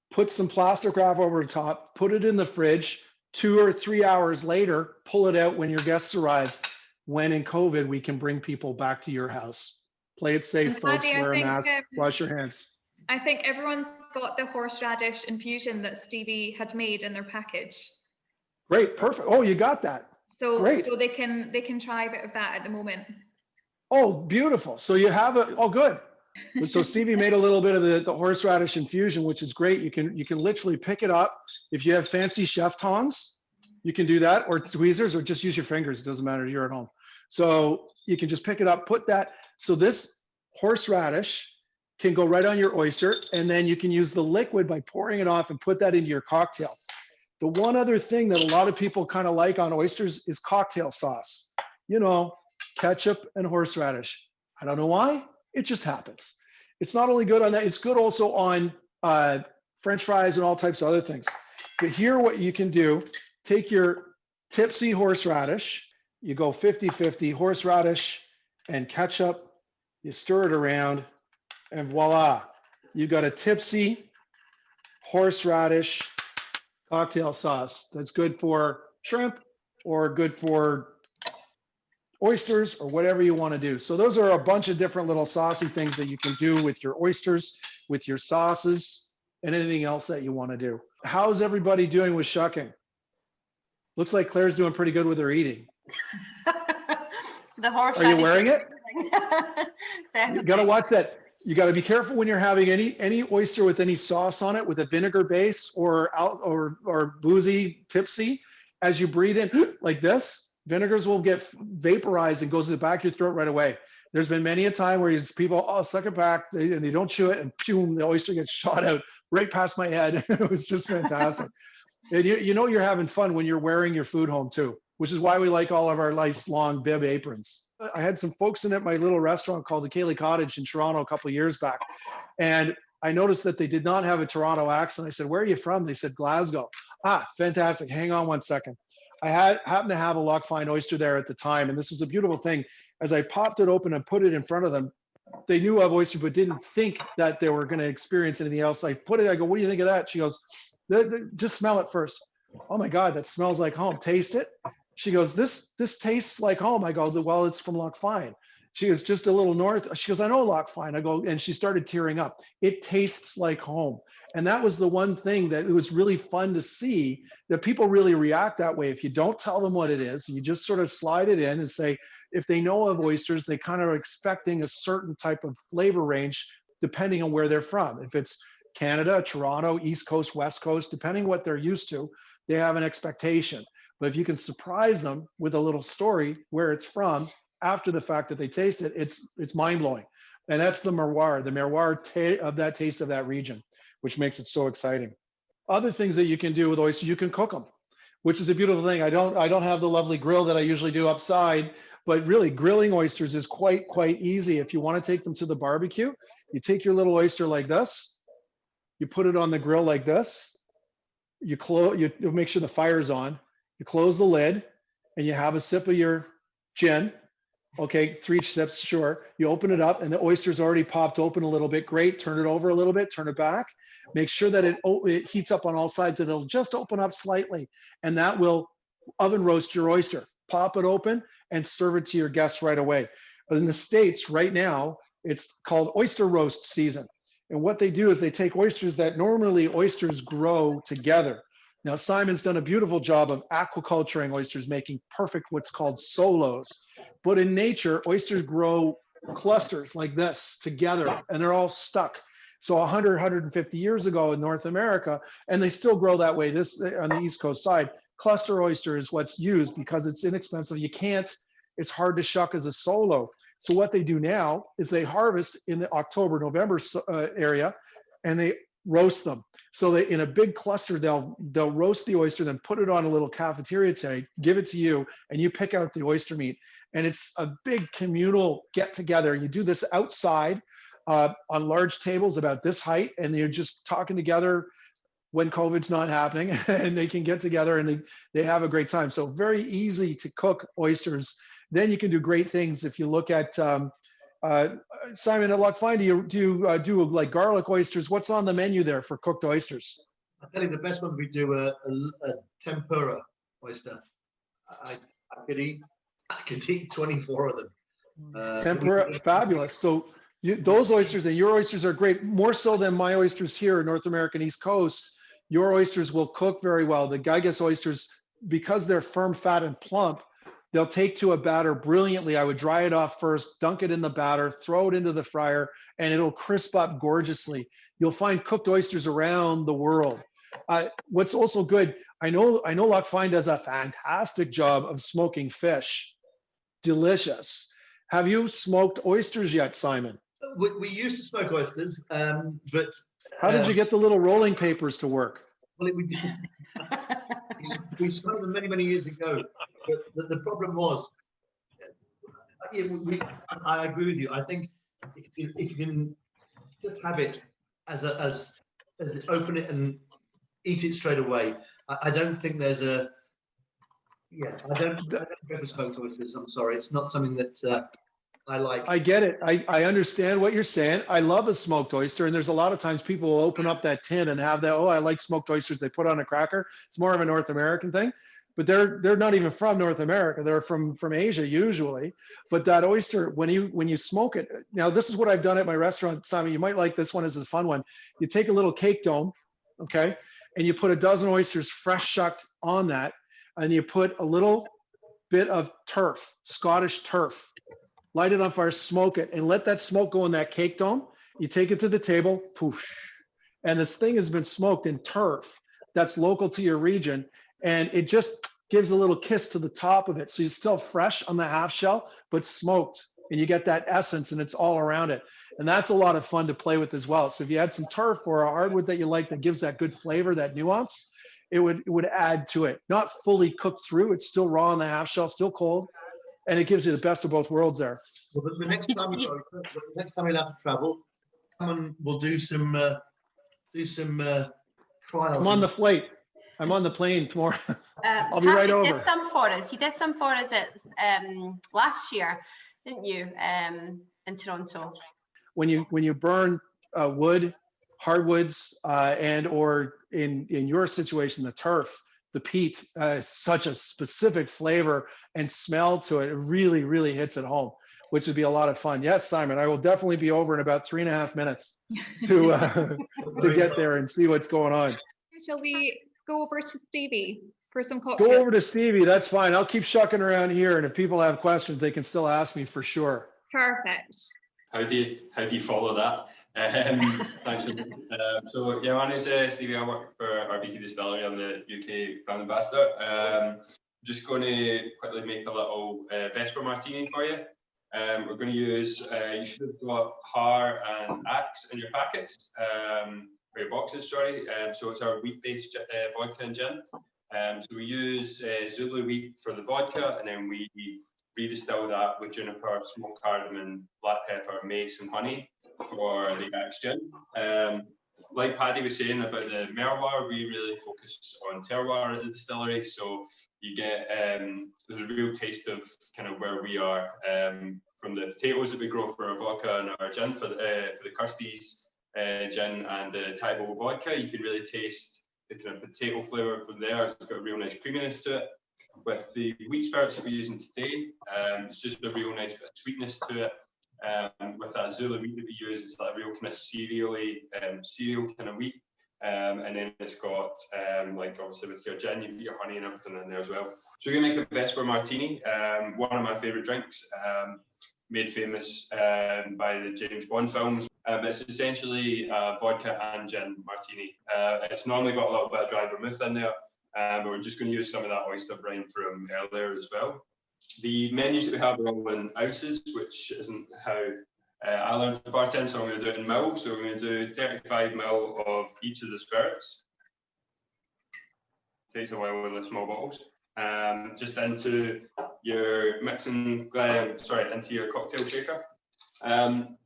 put some plastic wrap over the top, put it in the fridge, 2 or 3 hours later, pull it out when your guests arrive. When in COVID, we can bring people back to your house. Play it safe, And folks, Paddy, wear a mask, wash your hands. I think everyone's got the horseradish infusion that Stevie had made in their package. Great, perfect. Oh, you got that. So, Great. so they can try a bit of that at the moment. Oh, beautiful. So you have a, oh, good. So Stevie made a little bit of the horseradish infusion, which is great. You can literally pick it up. If you have fancy chef tongs, you can do that, or tweezers, or just use your fingers. It doesn't matter, you're at home. So you can just pick it up, put that. So this horseradish can go right on your oyster, and then you can use the liquid by pouring it off and put that into your cocktail. The one other thing that a lot of people kind of like on oysters is cocktail sauce. You know, ketchup and horseradish. I don't know why, it just happens. It's not only good on that, it's good also on French fries and all types of other things. But here what you can do, take your tipsy horseradish, you go 50-50 horseradish and ketchup, you stir it around, and voila, you got a tipsy horseradish cocktail sauce that's good for shrimp or good for oysters or whatever you want to do. So those are a bunch of different little saucy things that you can do with your oysters, with your sauces, and anything else that you want to do. How's everybody doing with shucking? Looks like Claire's doing pretty good with her eating. The horse. Are you wearing it? You gotta watch that. You got to be careful when you're having any oyster with any sauce on it, with a vinegar base or boozy, tipsy. As you breathe in like this, vinegars will get vaporized and goes to the back of your throat right away. There's been many a time where people suck it back and they don't chew it, and boom, the oyster gets shot out right past my head. It was just fantastic. And you know you're having fun when you're wearing your food home too, which is why we like all of our nice long bib aprons. I had some folks in at my little restaurant called the Cayley Cottage in Toronto a couple of years back, and I noticed that they did not have a Toronto accent. I said, "Where are you from?" They said, "Glasgow." Ah, fantastic. Hang on one second. I happened to have a Loch Fyne oyster there at the time, and this was a beautiful thing. As I popped it open and put it in front of them, they knew of oyster but didn't think that they were going to experience anything else. I put it, I go, "What do you think of that?" She goes, "Just smell it first." "Oh my God, that smells like home." "Taste it." She goes, this tastes like home." I go, "Well, it's from Loch Fyne." She goes, "Just a little north." She goes, "I know Loch Fyne." I go, and she started tearing up. It tastes like home. And that was the one thing that it was really fun to see, that people really react that way. If you don't tell them what it is, you just sort of slide it in and say, if they know of oysters, they kind of are expecting a certain type of flavor range depending on where they're from. If it's Canada, Toronto, East Coast, West Coast, depending what they're used to, they have an expectation. But if you can surprise them with a little story where it's from after the fact that they taste it, it's mind-blowing. And that's the miroir of that taste of that region, which makes it so exciting. Other things that you can do with oysters, you can cook them, which is a beautiful thing. I don't have the lovely grill that I usually do upside, but really grilling oysters is quite easy. If you want to take them to the barbecue, you take your little oyster like this, you put it on the grill like this, you make sure the fire's on, you close the lid, and you have a sip of your gin. Okay, 3 sips, sure. You open it up and the oyster's already popped open a little bit. Great, turn it over a little bit, turn it back. Make sure that it heats up on all sides, and it'll just open up slightly, and that will oven roast your oyster. Pop it open and serve it to your guests right away. In the States right now, it's called oyster roast season. And what they do is they take oysters that normally oysters grow together. Now, Simon's done a beautiful job of aquaculturing oysters, making perfect what's called solos. But in nature, oysters grow clusters like this together, and they're all stuck. So 100, 150 years ago in North America, and they still grow that way, this on the East Coast side, cluster oyster is what's used because it's inexpensive. It's hard to shuck as a solo. So what they do now is they harvest in the October, November area, and they roast them. So they, in a big cluster, they'll roast the oyster, then put it on a little cafeteria tray, give it to you, and you pick out the oyster meat. And it's a big communal get together. You do this outside on large tables about this height, and you're just talking together when COVID's not happening, and they can get together and they have a great time. So very easy to cook oysters. Then you can do great things. If you look at Simon at Loch Fyne, do you do like garlic oysters? What's on the menu there for cooked oysters? I tell you, the best one we do a tempura oyster. I could eat 24 of them. Tempura, fabulous. So those oysters and your oysters are great, more so than my oysters here in North American East Coast. Your oysters will cook very well. The Gygas oysters, because they're firm, fat, and plump, they'll take to a batter brilliantly. I would dry it off first, dunk it in the batter, throw it into the fryer, and it'll crisp up gorgeously. You'll find cooked oysters around the world. What's also good, I know Loch Fyne does a fantastic job of smoking fish. Delicious. Have you smoked oysters yet, Simon? We used to smoke oysters, but how did you get the little rolling papers to work? Well, we smoked them many years ago. But the problem was, I agree with you. I think if you can just have it as open it and eat it straight away, I don't think there's a. Yeah, I don't go for smoked oysters. I'm sorry, it's not something that I like. I get it. I understand what you're saying. I love a smoked oyster, and there's a lot of times people will open up that tin and have that. Oh, I like smoked oysters. They put on a cracker. It's more of a North American thing, but they're not even from North America. They're from Asia usually. But that oyster, when you smoke it, now this is what I've done at my restaurant, Simon. You might like this one as a fun one. You take a little cake dome, okay, and you put a dozen oysters fresh shucked on that, and you put a little bit of turf, Scottish turf. Light it on fire, smoke it, and let that smoke go in that cake dome. You take it to the table, poof, and this thing has been smoked in turf that's local to your region, and it just gives a little kiss to the top of it. So you're still fresh on the half shell, but smoked, and you get that essence, and it's all around it. And that's a lot of fun to play with as well. So if you had some turf or a hardwood that you like that gives that good flavor, that nuance, it would add to it. Not fully cooked through, it's still raw on the half shell, still cold, and it gives you the best of both worlds there. Well, the next time we'll have to travel, someone will do some trials. I'm on the flight. I'm on the plane tomorrow. I'll be right over. You did some for us. You did some for us at last year, didn't you? In Toronto. When you burn wood, hardwoods, and or in your situation, the turf, the peat, such a specific flavor and smell to it. It really, really hits it home, which would be a lot of fun. Yes, Simon, I will definitely be over in about 3.5 minutes to get there and see what's going on. Shall we go over to Stevie for some cocktails? Go over to Stevie. That's fine. I'll keep shucking around here, and if people have questions, they can still ask me for sure. Perfect. How do you follow that? Thanks. So yeah, my name's Stevie. I work for Arbikie Distillery. I'm the UK brand ambassador. Just going to quickly make a little Vesper Martini for you. We're going to use, you should have got Har and Axe in your packets, or your boxes, sorry. So it's our wheat-based vodka and gin. So we use Zulu wheat for the vodka, and then we redistill that with juniper, smoked cardamom, black pepper, mace, and honey for the Axe gin. Like Paddy was saying about the merlot, we really focus on terroir at the distillery. So you get, there's a real taste of kind of where we are, from the potatoes that we grow for our vodka and our gin, for the Kirsty's gin and the Tybalt vodka. You can really taste the kind of potato flavour from there. It's got a real nice creaminess to it. With the wheat spirits that we're using today, it's just a real nice bit of sweetness to it. With that Zulu wheat that we use, it's like a real kind of cereal kind of wheat. And then it's got, like obviously with your gin, you put your honey and everything in there as well. So we're going to make a Vesper Martini, one of my favourite drinks, made famous by the James Bond films. It's essentially a vodka and gin martini. It's normally got a little bit of dry vermouth in there, but we're just going to use some of that oyster brine from earlier as well. The menus that we have are all in ounces, which isn't how I learned to bartend, so I'm going to do it in mil. So we're going to do 35 ml of each of the spirits. Takes a while with the small bottles. Just into your mixing, into your cocktail shaker.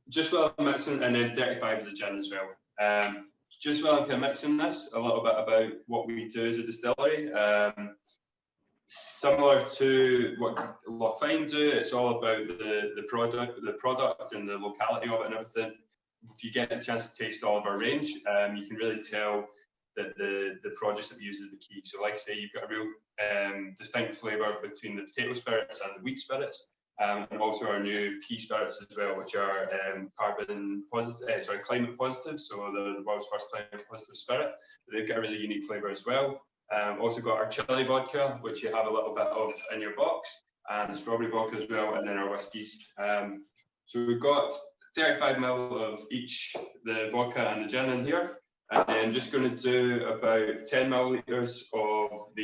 Just while I'm mixing, and then 35 of the gin as well. Just while I'm kind of mixing this, a little bit about what we do as a distillery. Similar to what Lochfine do, it's all about the product and the locality of it and everything. If you get a chance to taste all of our range, you can really tell that the produce that we use is the key. So like I say, you've got a real distinct flavour between the potato spirits and the wheat spirits, and also our new pea spirits as well, which are climate positive, so the world's first climate positive spirit. They've got a really unique flavour as well. Also got our chili vodka, which you have a little bit of in your box, and the strawberry vodka as well, and then our whiskies. So we've got 35 ml of each, the vodka and the gin in here, and then just going to do about 10 millilitres of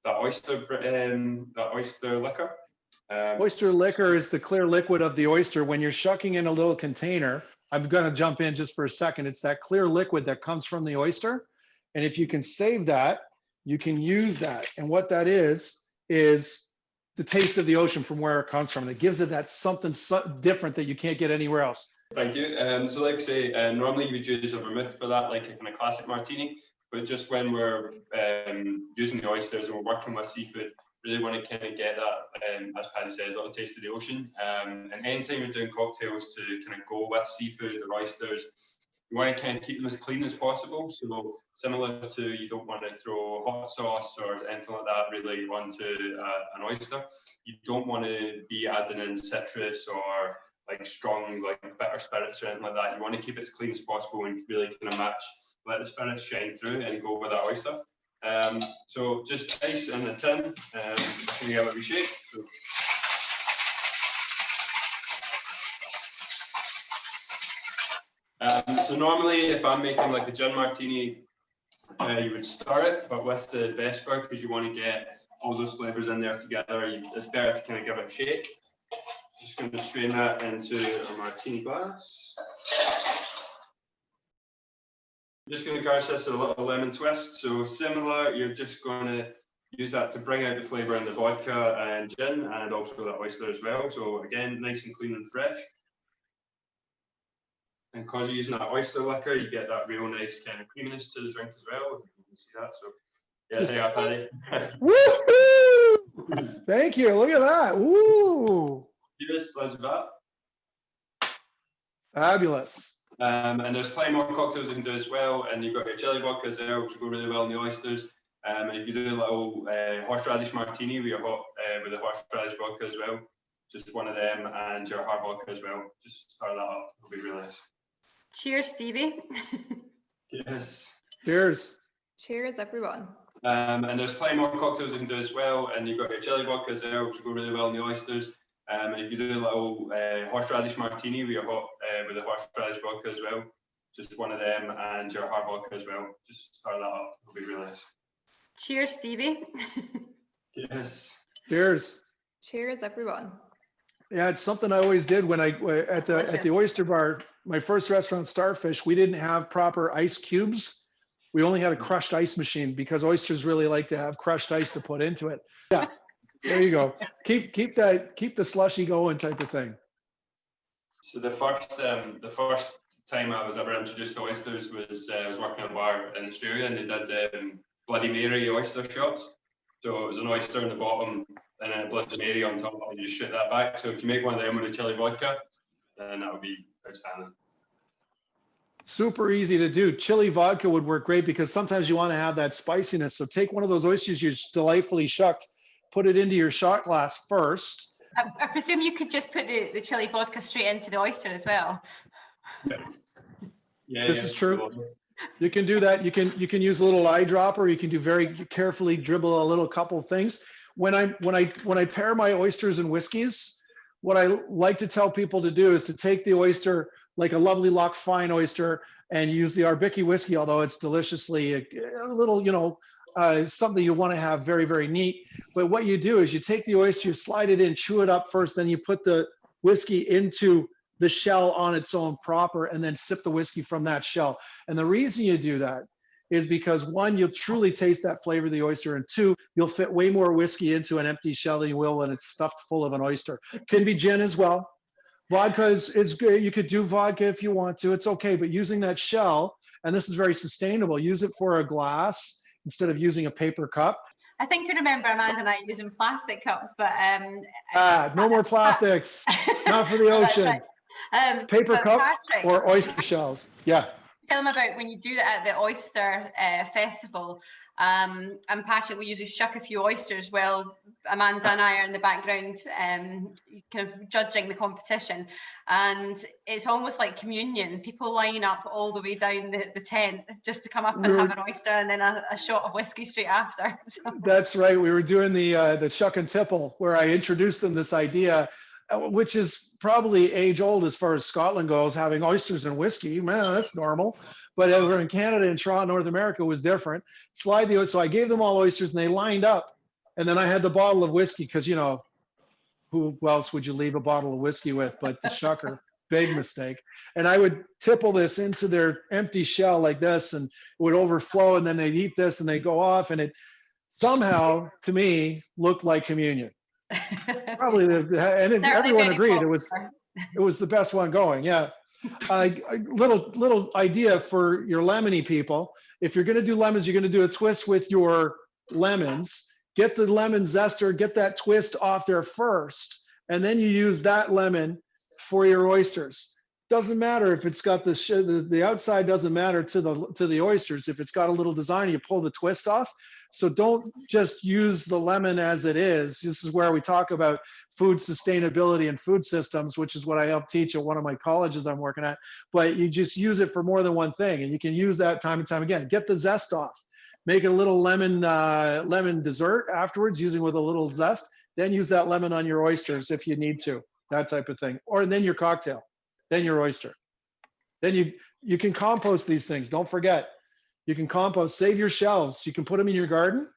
that oyster liquor. Oyster liquor is the clear liquid of the oyster. When you're shucking in a little container, I'm going to jump in just for a second. It's that clear liquid that comes from the oyster, and if you can save that, you can use that. And what that is the taste of the ocean from where it comes from. And it gives it that something different that you can't get anywhere else. Thank you. So like I say, normally you would use a vermouth for that, like a kind of classic martini, but just when we're using the oysters and we're working with seafood, really want to kind of get that, as Paddy said, a little taste of the ocean. And anytime you're doing cocktails to kind of go with seafood or oysters, you want to kind of keep them as clean as possible. So similar to, you don't want to throw hot sauce or anything like that really onto an oyster. You don't want to be adding in citrus or like strong, like bitter spirits or anything like that. You want to keep it as clean as possible and really kind of let the spirits shine through and go with that oyster. So just ice in the tin, can you have a wee shake? So, So normally, if I'm making like a gin martini, you would stir it, but with the Vesper, because you want to get all those flavors in there together, it's better to kind of give it a shake. Just going to strain that into a martini glass. I'm just going to garnish this with a little lemon twist. So similar, you're just going to use that to bring out the flavour in the vodka and gin, and also that oyster as well. So again, nice and clean and fresh. And because you're using that oyster liquor, you get that real nice kind of creaminess to the drink as well. You can see that. So yeah, there you are, Paddy. Woohoo! Thank you. Look at that. Woo! Cheers, let's do that. Fabulous. And there's plenty more cocktails you can do as well. And you've got your chili vodka as well, which will go really well in the oysters. And you can do a little horseradish martini with your with the horseradish vodka as well. Just one of them, and your hard vodka as well. Just start that up. It'll be really nice. Cheers, Stevie. Yes. Cheers. Cheers, everyone. And there's plenty more cocktails you can do as well. And you've got your chili vodka as well, which will go really well in the oysters. And you can do a little horseradish martini with with the horseradish vodka as well. Just one of them, and your hard vodka as well. Just start that up. It'll be really nice. Cheers, Stevie. Yes. Cheers. Cheers, everyone. Yeah, it's something I always did when at the oyster bar, my first restaurant, Starfish, we didn't have proper ice cubes. We only had a crushed ice machine because oysters really like to have crushed ice to put into it. Yeah, there you go. Keep the slushy going type of thing. So the first time I was ever introduced to oysters was I was working at a bar in Australia, and they did Bloody Mary oyster shots. So it was an oyster in the bottom and then a Bloody Mary on top, and you just shoot that back. So if you make one of them with a chili vodka, then that would be outstanding. Super easy to do. Chili vodka would work great because sometimes you want to have that spiciness. So take one of those oysters you just delightfully shucked, put it into your shot glass first. I presume you could just put the chili vodka straight into the oyster as well. Yeah, this is true. You can do that. You can use a little eyedropper. You can do very carefully dribble a little couple of things. When I pair my oysters and whiskeys, what I like to tell people to do is to take the oyster, like a lovely Loch Fyne oyster, and use the Arbikie whiskey, although it's deliciously a little, something you want to have very, very neat. But what you do is you take the oyster, you slide it in, chew it up first, then you put the whiskey into the shell on its own proper, and then sip the whiskey from that shell. And the reason you do that is because, one, you'll truly taste that flavor of the oyster, and two, you'll fit way more whiskey into an empty shell than you will when it's stuffed full of an oyster. Can be gin as well. Vodka is good. You could do vodka if you want to. It's okay, but using that shell, and this is very sustainable, use it for a glass instead of using a paper cup. I think you remember Amanda and I using plastic cups, but no more plastics. Not for the ocean. Right. Paper cup Patrick, or oyster shells. Yeah. Tell them about when you do that at the oyster festival. And Patrick, we usually shuck a few oysters. Well, Amanda and I are in the background, kind of judging the competition, and it's almost like communion. People line up all the way down the tent just to come up and have an oyster, and then a shot of whiskey straight after. So. That's right. We were doing the Shuck and Tipple, where I introduced them this idea, which is probably age old as far as Scotland goes, having oysters and whiskey. Man, that's normal. But over in Canada and Toronto, North America was different. So I gave them all oysters and they lined up. And then I had the bottle of whiskey because, who else would you leave a bottle of whiskey with but the shucker? Big mistake. And I would tipple this into their empty shell like this, and it would overflow, and then they'd eat this and they go off, and it somehow, to me, looked like communion. Probably, everyone agreed it was the best one going. Yeah. A little idea for your lemony people. If you're going to do lemons, you're going to do a twist with your lemons. Get the lemon zester, get that twist off there first, and then you use that lemon for your oysters. Doesn't matter if it's got the outside doesn't matter to the oysters. If it's got a little design, you pull the twist off. So don't just use the lemon as it is. This is where we talk about food sustainability and food systems, which is what I help teach at one of my colleges I'm working at. But you just use it for more than one thing, and you can use that time and time again. Get the zest off. Make it a little lemon dessert afterwards, using with a little zest. Then use that lemon on your oysters if you need to, that type of thing. Or then your cocktail, then your oyster. Then you you can compost these things. Don't forget, you can compost, save your shells. You can put them in your garden,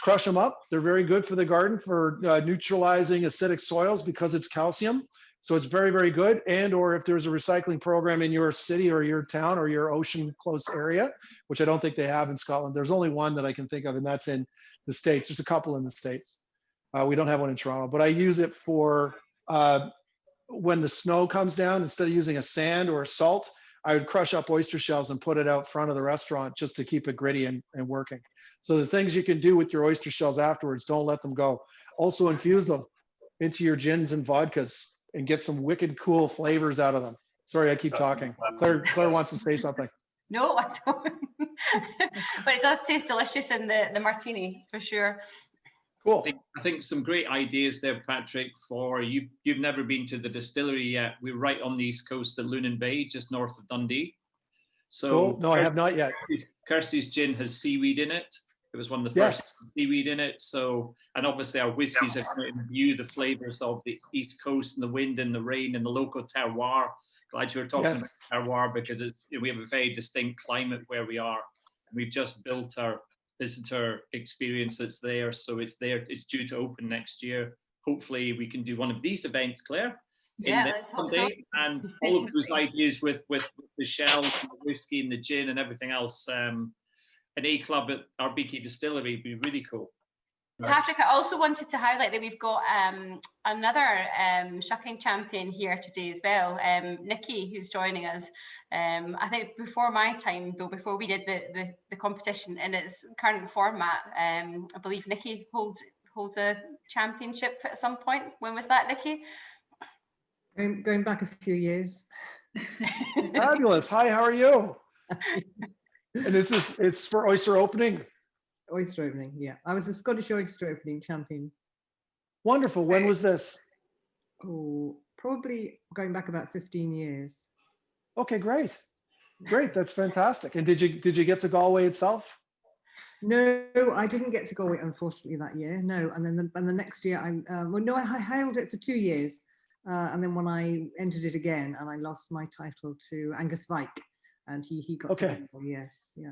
crush them up. They're very good for the garden for neutralizing acidic soils because it's calcium. So it's very, very good. And or if there's a recycling program in your city or your town or your ocean close area, which I don't think they have in Scotland. There's only one that I can think of, and that's in the States. There's a couple in the States. We don't have one in Toronto, but I use it for when the snow comes down. Instead of using a sand or a salt, I would crush up oyster shells and put it out front of the restaurant just to keep it gritty and working. So the things you can do with your oyster shells afterwards, don't let them go. Also infuse them into your gins and vodkas and get some wicked cool flavors out of them. Sorry, I keep talking. Claire wants to say something. No, I don't. But it does taste delicious in the martini, for sure. Cool. I think some great ideas there, Patrick, for you. You've never been to the distillery yet. We're right on the east coast at Lunan Bay, just north of Dundee. So cool. No, I have not yet. Kirsty's gin has seaweed in it. It was one of the first seaweed in it. So, and obviously our whiskies are going to imbue the flavors of the east coast and the wind and the rain and the local terroir. Glad you were talking about terroir, because it's, we have a very distinct climate where we are. We've just built our visitor experience that's there. So it's there. It's due to open next year. Hopefully we can do one of these events, Claire. Yeah, let's hope so. And all of those ideas with the shells, and the whiskey and the gin and everything else. An A club at Arbikie Distillery would be really cool. Patrick, I also wanted to highlight that we've got another shucking champion here today as well, Nikki, who's joining us. I think before my time, though, before we did the competition in its current format, I believe Nikki holds a championship at some point. When was that, Nikki? Going back a few years. Fabulous. Hi, how are you? And it's for oyster opening? Oyster opening, yeah. I was the Scottish oyster opening champion. Wonderful. When was this? Oh, probably going back about 15 years. Okay, great. Great, that's fantastic. And did you get to Galway itself? No, I didn't get to Galway, unfortunately, that year. No, and then the next year, I held it for 2 years. And then when I entered it again, and I lost my title to Angus, and he got to Galway, yes, yeah.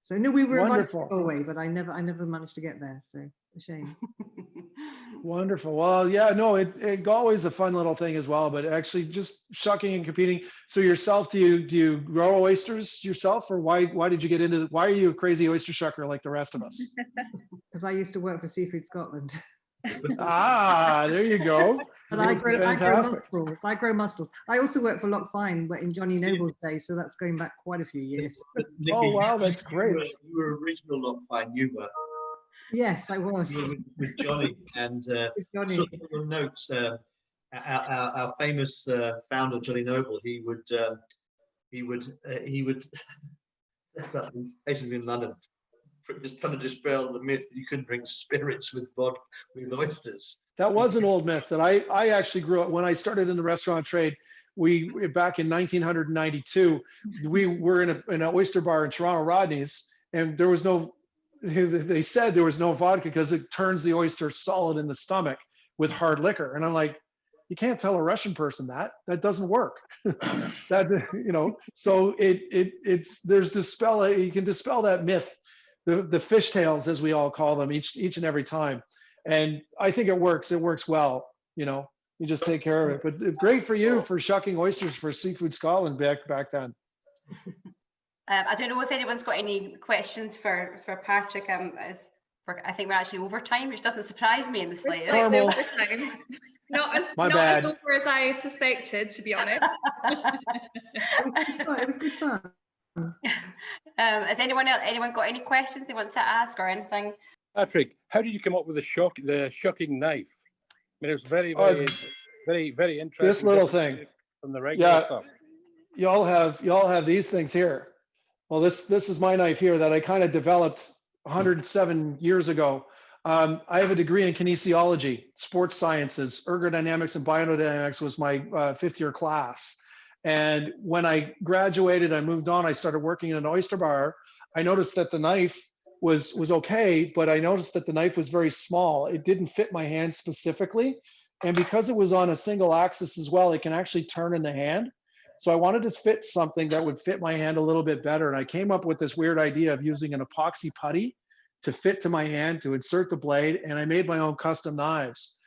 So no, we were invited to Galway, but I never managed to get there. So a shame. Wonderful. Well, yeah, no, Galway's a fun little thing as well. But actually, just shucking and competing. So yourself, do you grow oysters yourself, or why did you get into? Why are you a crazy oyster shucker like the rest of us? Because I used to work for Seafood Scotland. There you go. And I grow mussels. I also worked for Loch Fyne in Johnny Noble's day, so that's going back quite a few years. Nikki, oh wow, that's great. You were original Loch Fyne, you were. Yes, I was. You were with Johnny, and Johnny. sort of your notes. Our famous founder, Johnny Noble, he would set up these stations in London, just trying to dispel the myth that you couldn't drink spirits with oysters. That was an old myth that I actually grew up when I started in the restaurant trade. We back in 1992, we were in an oyster bar in Toronto, Rodney's, and there was no. They said there was no vodka because it turns the oyster solid in the stomach with hard liquor, and I'm like, you can't tell a Russian person that doesn't work. So it's there's you can dispel that myth. The fishtails, as we all call them, each and every time. And I think it works well, you just take care of it. But great for you for shucking oysters for Seafood Scotland back then. I don't know if anyone's got any questions for Patrick. I think we're actually over time, which doesn't surprise me in the slightest. Normal. Not as over as I suspected, to be honest. It was good fun. Has anyone got any questions they want to ask or anything? Patrick, how did you come up with the shucking knife? I mean, it was very interesting. This little thing from the regular stuff. Y'all have these things here. Well, this is my knife here that I kind of developed 107 years ago. I have a degree in kinesiology, sports sciences, ergodynamics and biodynamics was my 5th year class. And when I graduated, I moved on, I started working in an oyster bar. I noticed that the knife was okay, but I noticed that the knife was very small. It didn't fit my hand specifically. And because it was on a single axis as well, it can actually turn in the hand. So I wanted to fit something that would fit my hand a little bit better. And I came up with this weird idea of using an epoxy putty to fit to my hand, to insert the blade, and I made my own custom knives.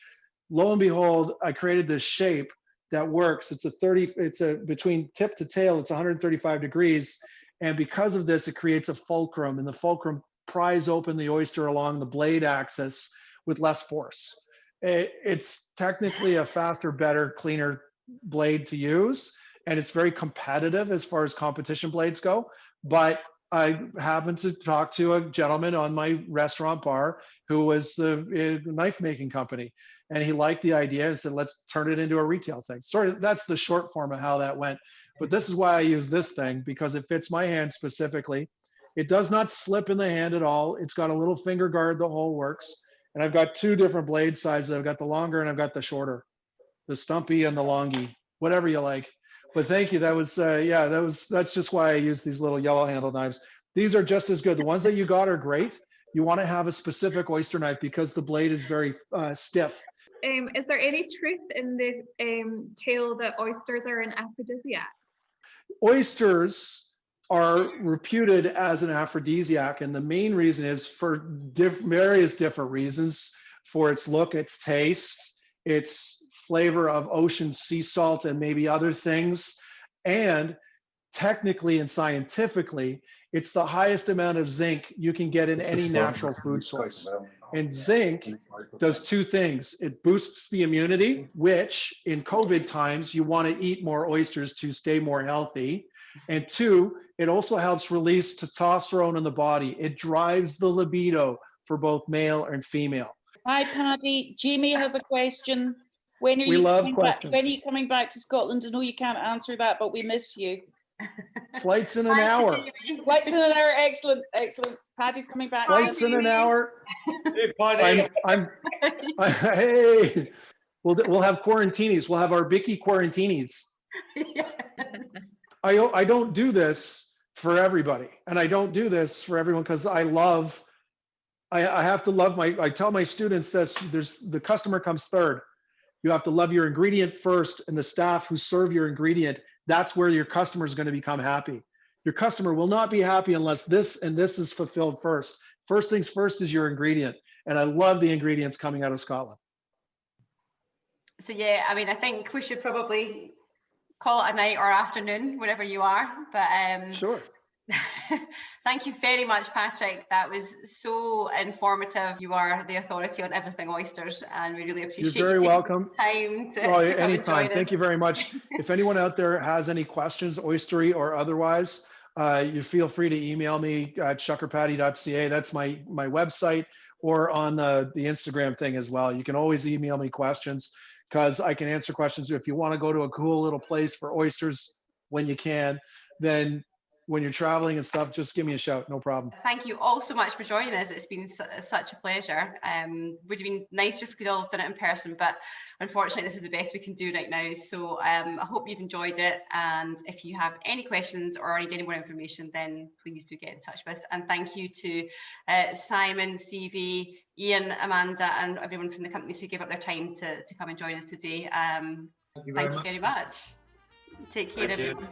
Lo and behold, I created this shape that works. It's a between tip to tail, it's 135 degrees. And because of this, it creates a fulcrum, and the fulcrum pries open the oyster along the blade axis with less force. It's technically a faster, better, cleaner blade to use, and it's very competitive as far as competition blades go. But I happened to talk to a gentleman on my restaurant bar who was a knife making company, and he liked the idea and said, let's turn it into a retail thing. Sorry, that's the short form of how that went. But this is why I use this thing, because it fits my hand specifically. It does not slip in the hand at all. It's got a little finger guard, the whole works. And I've got two different blade sizes. I've got the longer and I've got the shorter, the stumpy and the longy, whatever you like. But thank you. That was, that's just why I use these little yellow handle knives. These are just as good. The ones that you got are great. You want to have a specific oyster knife because the blade is very stiff. Is there any truth in the tale that oysters are an aphrodisiac? Oysters are reputed as an aphrodisiac, and the main reason is for various different reasons: for its look, its taste, its flavor of ocean sea salt, and maybe other things. And technically and scientifically, it's the highest amount of zinc you can get in any natural food source. And zinc does two things. It boosts the immunity, which in COVID times, you want to eat more oysters to stay more healthy. And two, it also helps release testosterone in the body. It drives the libido for both male and female. Hi, Paddy. Jamie has a question. When are We you love coming questions. back? When are you coming back to Scotland? I know you can't answer that, but we miss you. Flights in an hour. Flights in an hour. Excellent, excellent. Paddy's coming back. Flights in an hour. Hey, Paddy. Hey, we'll have quarantinis. We'll have Arbikie quarantinis. Yes. I don't do this for everybody, and I don't do this for everyone because I have to love I tell my students this: the customer comes third. You have to love your ingredient first, and the staff who serve your ingredient. That's where your customer is going to become happy. Your customer will not be happy unless this and this is fulfilled first. First things first is your ingredient, and I love the ingredients coming out of Scotland. So yeah, I mean, I think we should probably call it a night or afternoon, wherever you are. But sure. Thank you very much, Patrick. That was so informative. You are the authority on everything oysters, and we really appreciate You're very welcome. Time to anytime. Thank you very much. If anyone out there has any questions, oystery or otherwise, you feel free to email me at shuckerpatty.ca. That's my website, or on the Instagram thing as well. You can always email me questions because I can answer questions. If you want to go to a cool little place for oysters when you can, then when you're traveling and stuff, just give me a shout, no problem. Thank you all so much for joining us. It's been such a pleasure. Would have been nicer if we could all have done it in person, but unfortunately this is the best we can do right now. So I hope you've enjoyed it, and if you have any questions or need any more information, then please do get in touch with us. And thank you to Simon, Stevie, Iain, Amanda, and everyone from the companies who gave up their time to come and join us today. Thank you very much. Take care, everyone.